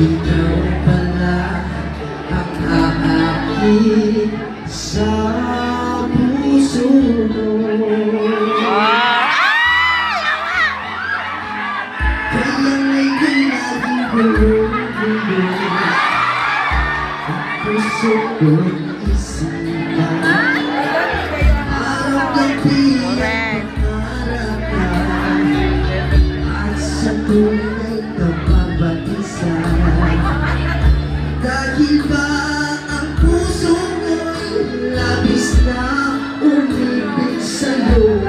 Ikaw pala ang aakit sa puso mo. Kaya ngayon laging gulo-gulo ang puso ko'y isipan. Araw-gabi ang pangarap ka at sa tunay na pabatisan. Dahil ba ang puso ko'y labis na umibig sa'yo?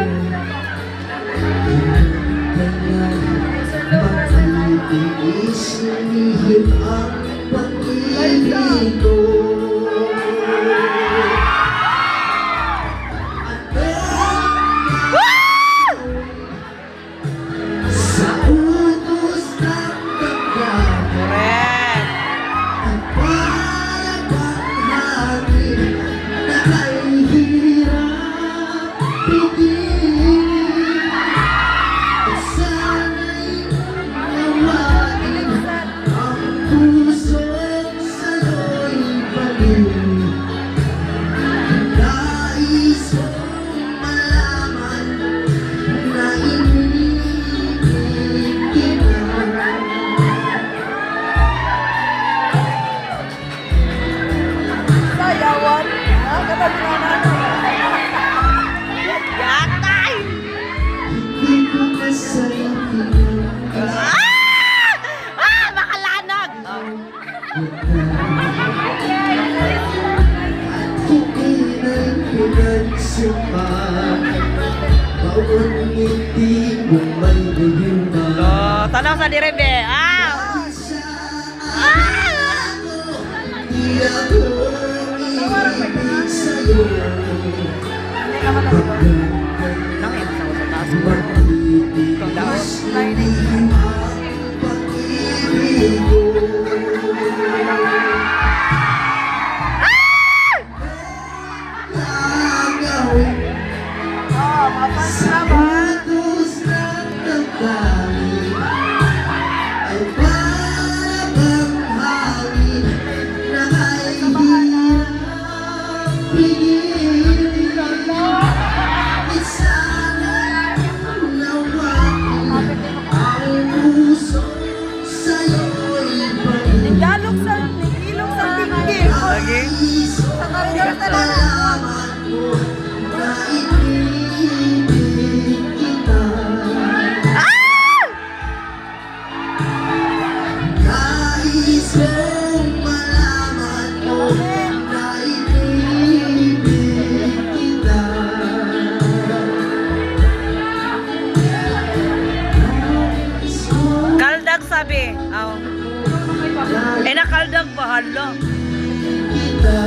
Pag-ibig sinihip ang pag-ibig ko. Sa utos ng damdamin ang parang hangin na ay hirap pigilin. Sana'y nawain ang pusong sa'yo'y baliw. Nais kong malaman na iniibig kita. Sayawan. Katabi na Yatay! Hindi ko kasalanan Makalanag! hindi na'y pinagsuman. Bawat ngiti mong may gayuma. Tanaw sa direbe. Di ako iibig sa'yo. Matitiis sinihip ang pag-ibig ko. Gagawin sa utos ng damdamin ay para bang hangin na ay hirap pigilin. Sana'y nawain ang puso sa'yo'y baliw. Nagdalog sa ilong sa tingin. Nais kong malaman mo na iniibig kita. Nais kong malaman mo na iniibig kita. Nais kong Kaldag sabi. Nakaldag pa hala. kita.